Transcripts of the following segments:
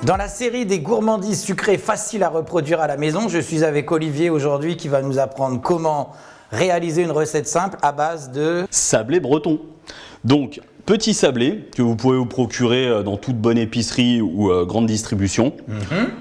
Dans la série des gourmandises sucrées faciles à reproduire à la maison, je suis avec Olivier aujourd'hui qui va nous apprendre comment réaliser une recette simple à base de sablé breton. Donc, petit sablé que vous pouvez vous procurer dans toute bonne épicerie ou grande distribution.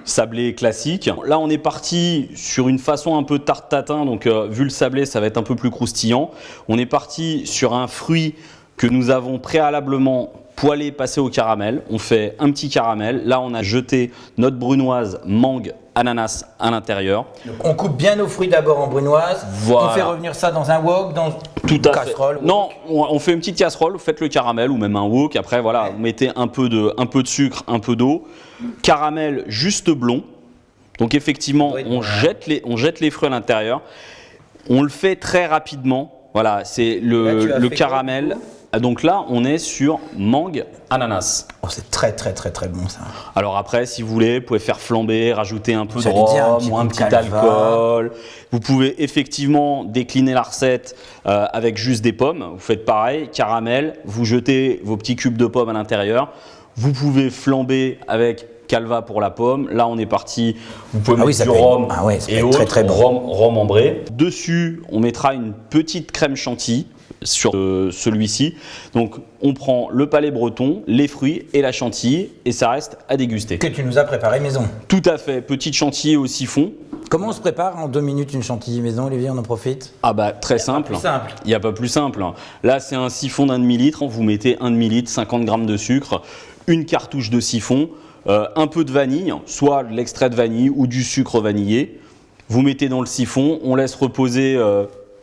Sablé classique. Là, on est parti sur une façon un peu tarte tatin. Donc, vu le sablé, ça va être un peu plus croustillant. On est parti sur un fruit que nous avons préalablement poêlé, passé au caramel. On fait un petit caramel. Là, on a jeté notre brunoise, mangue, ananas à l'intérieur. On coupe bien nos fruits d'abord en brunoise. Voilà. On fait revenir ça dans un wok, dans une casserole. Non, on fait une petite casserole, vous faites le caramel ou même un wok. Après, voilà, vous mettez un peu de sucre, un peu d'eau. Caramel juste blond. Donc effectivement, on jette les fruits à l'intérieur. On le fait très rapidement. Voilà, c'est le caramel. Donc là, on est sur mangue, ananas. Oh, c'est très bon ça. Alors après, si vous voulez, vous pouvez faire flamber, rajouter un peu de rhum ou un petit alcool. Vous pouvez effectivement décliner la recette avec juste des pommes. Vous faites pareil, caramel, vous jetez vos petits cubes de pommes à l'intérieur. Vous pouvez flamber avec calva pour la pomme. Là, on est parti. Vous pouvez mettre du rhum et autres, très bon. rhum ambré. Dessus, on mettra une petite crème chantilly sur celui-ci. Donc, on prend le palais breton, les fruits et la chantilly et ça reste à déguster. Que tu nous as préparé maison. Tout à fait. Petite chantilly au siphon. Comment on se prépare en 2 minutes une chantilly maison, Olivier? On en profite? Ah bah très simple. Il n'y a pas plus simple. Là, c'est un siphon d'un demi-litre. Vous mettez un demi-litre, 50 g de sucre, une cartouche de siphon, un peu de vanille, soit de l'extrait de vanille ou du sucre vanillé. Vous mettez dans le siphon, on laisse reposer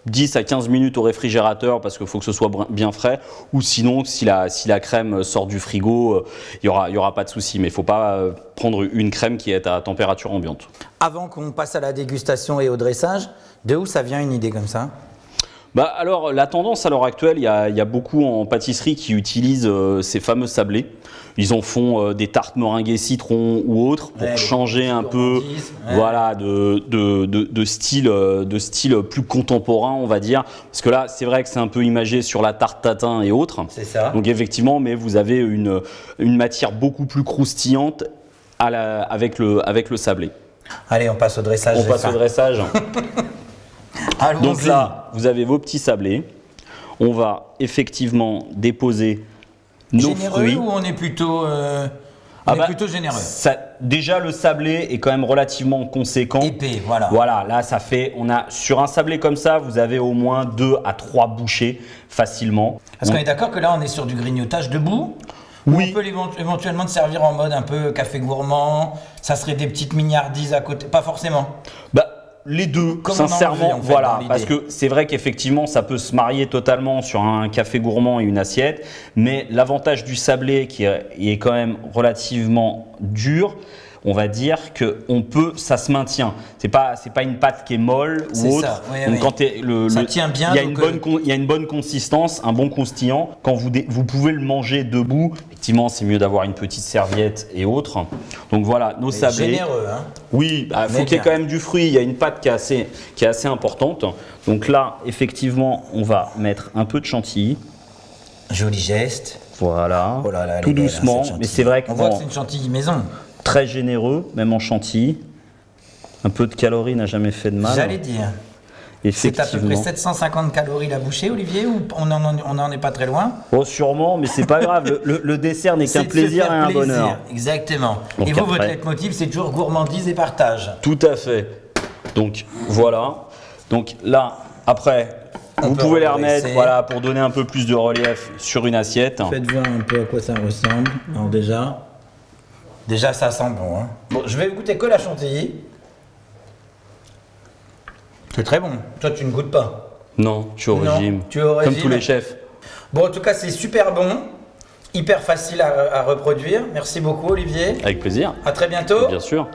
10 à 15 minutes au réfrigérateur parce qu'il faut que ce soit bien frais, ou sinon si la crème sort du frigo, il y aura pas de souci, mais il ne faut pas prendre une crème qui est à température ambiante. Avant qu'on passe à la dégustation et au dressage, de où ça vient une idée comme ça? Bah alors la tendance à l'heure actuelle, il y a beaucoup en pâtisserie qui utilisent ces fameux sablés. Ils en font des tartes meringuées citron ou autres pour changer un peu voilà, de style plus contemporain, on va dire. Parce que là, c'est vrai que c'est un peu imagé sur la tarte tatin et autres. C'est ça. Donc effectivement, mais vous avez une matière beaucoup plus croustillante avec le sablé. Allez, on passe au dressage. On passe au dressage. Donc là, vous avez vos petits sablés. On va effectivement déposer nos fruits. Ou on est plutôt, plutôt généreux? Déjà, le sablé est quand même relativement conséquent. Épais, voilà. Voilà, là, sur un sablé comme ça, vous avez au moins 2 à 3 bouchées facilement. Parce qu'on est d'accord que là, on est sur du grignotage debout. Oui. On peut éventuellement te servir en mode un peu café gourmand. Ça serait des petites mignardises à côté. Pas forcément. Les deux, sincèrement, voilà, parce que c'est vrai qu'effectivement, ça peut se marier totalement sur un café gourmand et une assiette, mais l'avantage du sablé qui est quand même relativement dur, on va dire que ça se maintient. C'est pas une pâte qui est molle ou autre. Donc quand ça tient bien. Il y a une bonne consistance, un bon croustillant. Quand vous pouvez le manger debout, effectivement, c'est mieux d'avoir une petite serviette et autres. Donc voilà, nos sablés. Généreux, hein. Oui, faut qu'il y ait quand même du fruit. Il y a une pâte qui est assez importante. Donc là, effectivement, on va mettre un peu de chantilly. Joli geste. Voilà. Oh là là, tout doucement. Mais c'est vrai qu'on voit que c'est une chantilly maison. Très généreux, même en chantilly. Un peu de calories n'a jamais fait de mal. J'allais dire. C'est à peu près 750 calories la bouchée, Olivier, ou on n'en est pas très loin? Oh, sûrement, mais c'est pas grave. Le dessert n'est qu'un plaisir et un bonheur. Exactement. Donc et vous, votre leitmotiv, c'est toujours gourmandise et partage. Tout à fait. Donc voilà. Donc là, après, vous pouvez les remettre pour donner un peu plus de relief sur une assiette. Faites voir un peu à quoi ça ressemble. Alors déjà ça sent bon. Hein. Bon, je vais goûter que la chantilly. C'est très bon. Toi, tu ne goûtes pas? Non, je suis au régime. Tu es au régime. Comme tous les chefs. Bon, en tout cas, c'est super bon. Hyper facile à reproduire. Merci beaucoup, Olivier. Avec plaisir. À très bientôt. Bien sûr.